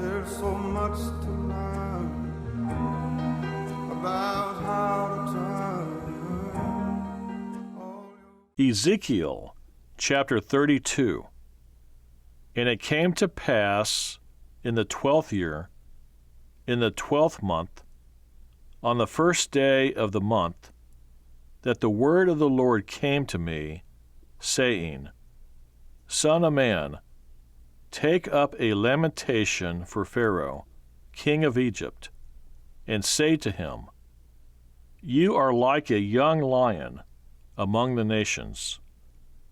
There's so much to learn about how to turn. Ezekiel chapter 32. And it came to pass in the 12th year, in the 12th month, on the first day of the month, that the word of the Lord came to me, saying, Son of man, take up a lamentation for Pharaoh, king of Egypt, and say to him, You are like a young lion among the nations,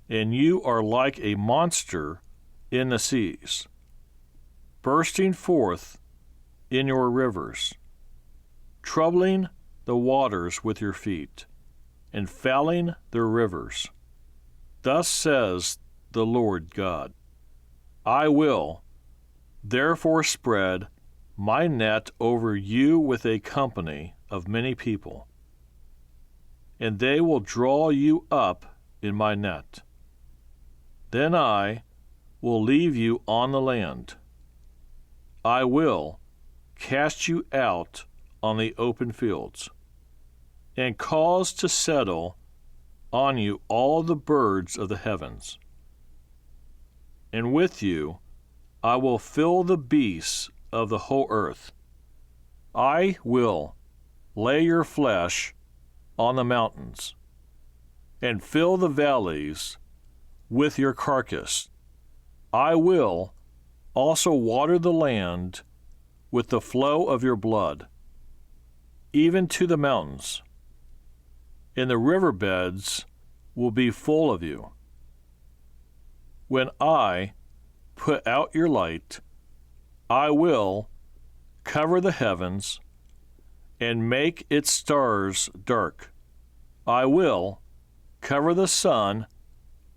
and you are like a monster in the seas, bursting forth in your rivers, troubling the waters with your feet, and fouling their rivers. Thus says the Lord God, I will therefore spread my net over you with a company of many people, and they will draw you up in my net. Then I will leave you on the land. I will cast you out on the open fields, and cause to settle on you all the birds of the heavens. And with you I will fill the beasts of the whole earth. I will lay your flesh on the mountains, and fill the valleys with your carcass. I will also water the land with the flow of your blood, even to the mountains, and the riverbeds will be full of you. When I put out your light, I will cover the heavens and make its stars dark. I will cover the sun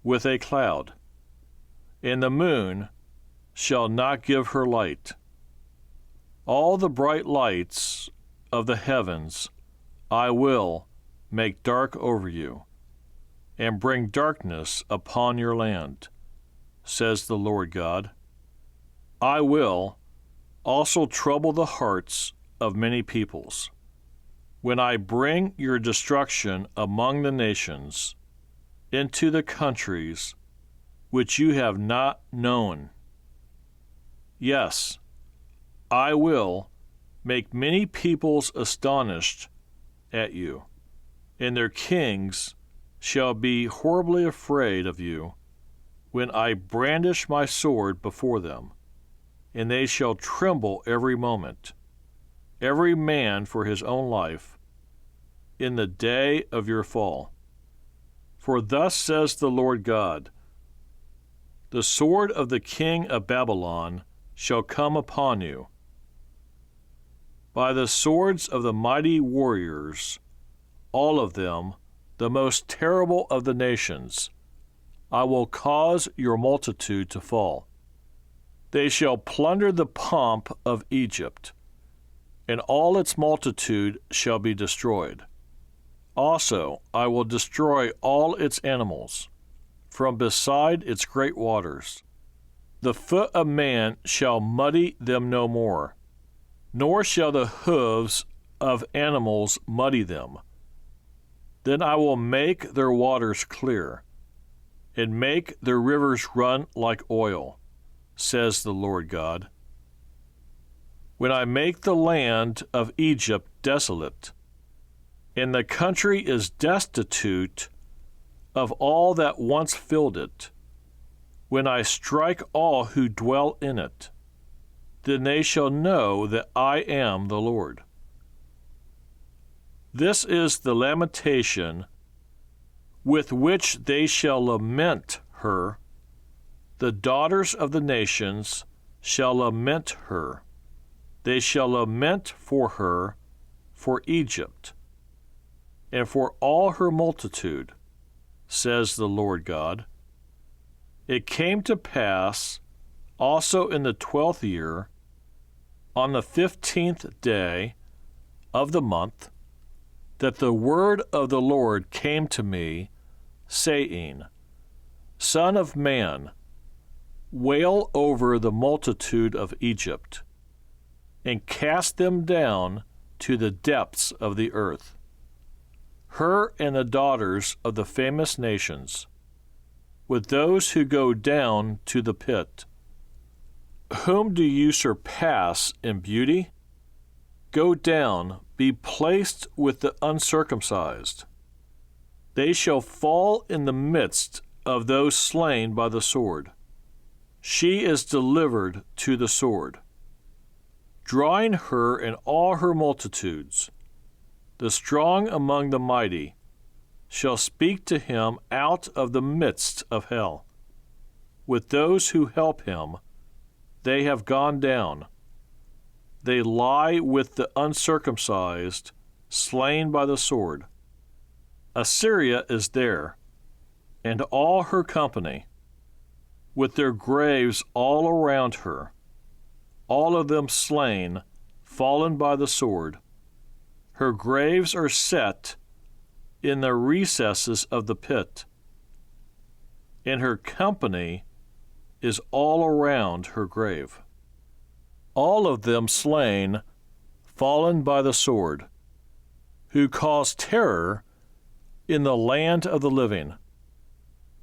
with a cloud, and the moon shall not give her light. All the bright lights of the heavens I will make dark over you, and bring darkness upon your land, says the Lord God. I will also trouble the hearts of many peoples, when I bring your destruction among the nations, into the countries which you have not known. Yes, I will make many peoples astonished at you, and their kings shall be horribly afraid of you when I brandish my sword before them, and they shall tremble every moment, every man for his own life, in the day of your fall. For thus says the Lord God, the sword of the king of Babylon shall come upon you. By the swords of the mighty warriors, all of them, the most terrible of the nations, I will cause your multitude to fall. They shall plunder the pomp of Egypt, and all its multitude shall be destroyed. Also, I will destroy all its animals, from beside its great waters. The foot of man shall muddy them no more, nor shall the hooves of animals muddy them. Then I will make their waters clear, and make their rivers run like oil, says the Lord God. When I make the land of Egypt desolate, and the country is destitute of all that once filled it, when I strike all who dwell in it, then they shall know that I am the Lord. This is the lamentation with which they shall lament her. The daughters of the nations shall lament her. They shall lament for her, for Egypt, and for all her multitude, says the Lord God. It came to pass also in the 12th year, on the 15th day of the month, that the word of the Lord came to me, saying, Son of man, wail over the multitude of Egypt, and cast them down to the depths of the earth. Her and the daughters of the famous nations, with those who go down to the pit. Whom do you surpass in beauty? Go down, be placed with the uncircumcised. They shall fall in the midst of those slain by the sword. She is delivered to the sword. Drawing her and all her multitudes, the strong among the mighty shall speak to him out of the midst of hell. With those who help him, they have gone down. They lie with the uncircumcised, slain by the sword. Assyria is there, and all her company, with their graves all around her, all of them slain, fallen by the sword. Her graves are set in the recesses of the pit, and her company is all around her grave. All of them slain, fallen by the sword, who cause terror in the land of the living.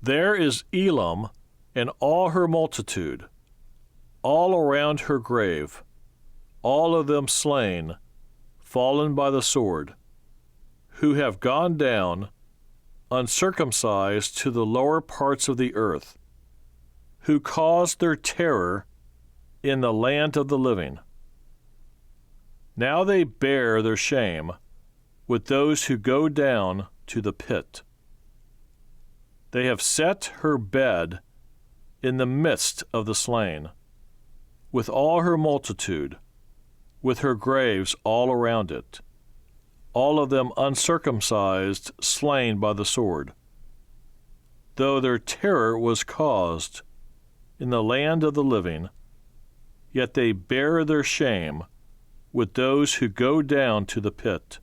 There is Elam and all her multitude, all around her grave, all of them slain, fallen by the sword, who have gone down, uncircumcised to the lower parts of the earth, who caused their terror in the land of the living. Now they bear their shame with those who go down to the pit. They have set her bed in the midst of the slain, with all her multitude, with her graves all around it, all of them uncircumcised, slain by the sword. Though their terror was caused in the land of the living, yet they bear their shame with those who go down to the pit.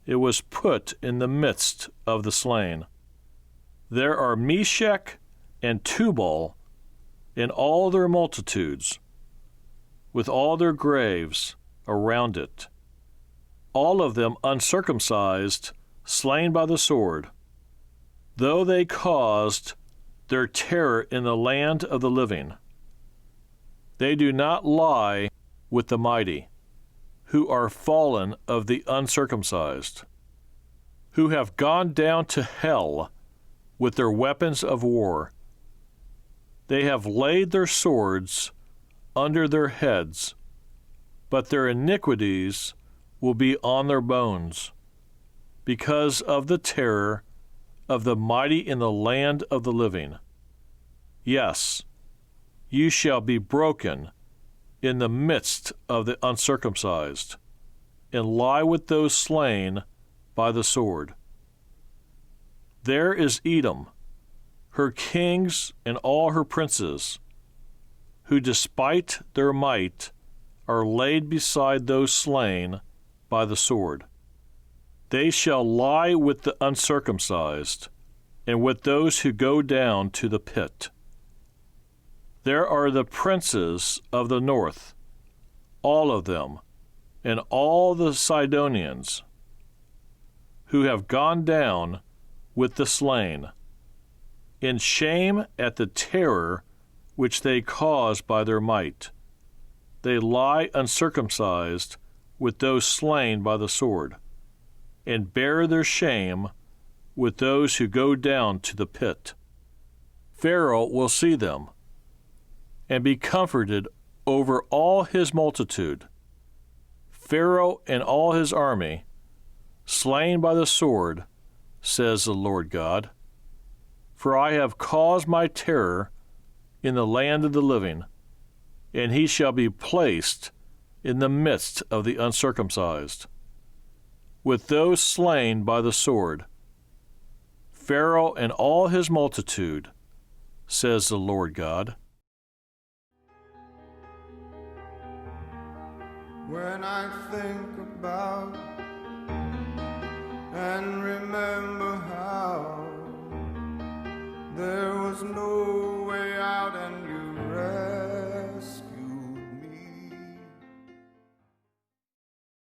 It was put in the midst of the slain. There are Meshech and Tubal in all their multitudes, with all their graves around it, all of them uncircumcised, slain by the sword, though they caused their terror in the land of the living. They do not lie with the mighty, who are fallen of the uncircumcised, who have gone down to hell with their weapons of war. They have laid their swords under their heads, but their iniquities will be on their bones, because of the terror of the mighty in the land of the living. Yes, you shall be broken in the midst of the uncircumcised, and lie with those slain by the sword. There is Edom, her kings and all her princes, who despite their might are laid beside those slain by the sword. They shall lie with the uncircumcised, and with those who go down to the pit. There are the princes of the north, all of them, and all the Sidonians, who have gone down with the slain, in shame at the terror which they cause by their might. They lie uncircumcised with those slain by the sword, and bear their shame with those who go down to the pit. Pharaoh will see them, and be comforted over all his multitude. Pharaoh and all his army, slain by the sword, says the Lord God. For I have caused my terror in the land of the living, and he shall be placed in the midst of the uncircumcised, with those slain by the sword. Pharaoh and all his multitude, says the Lord God. When I think about and remember how there was no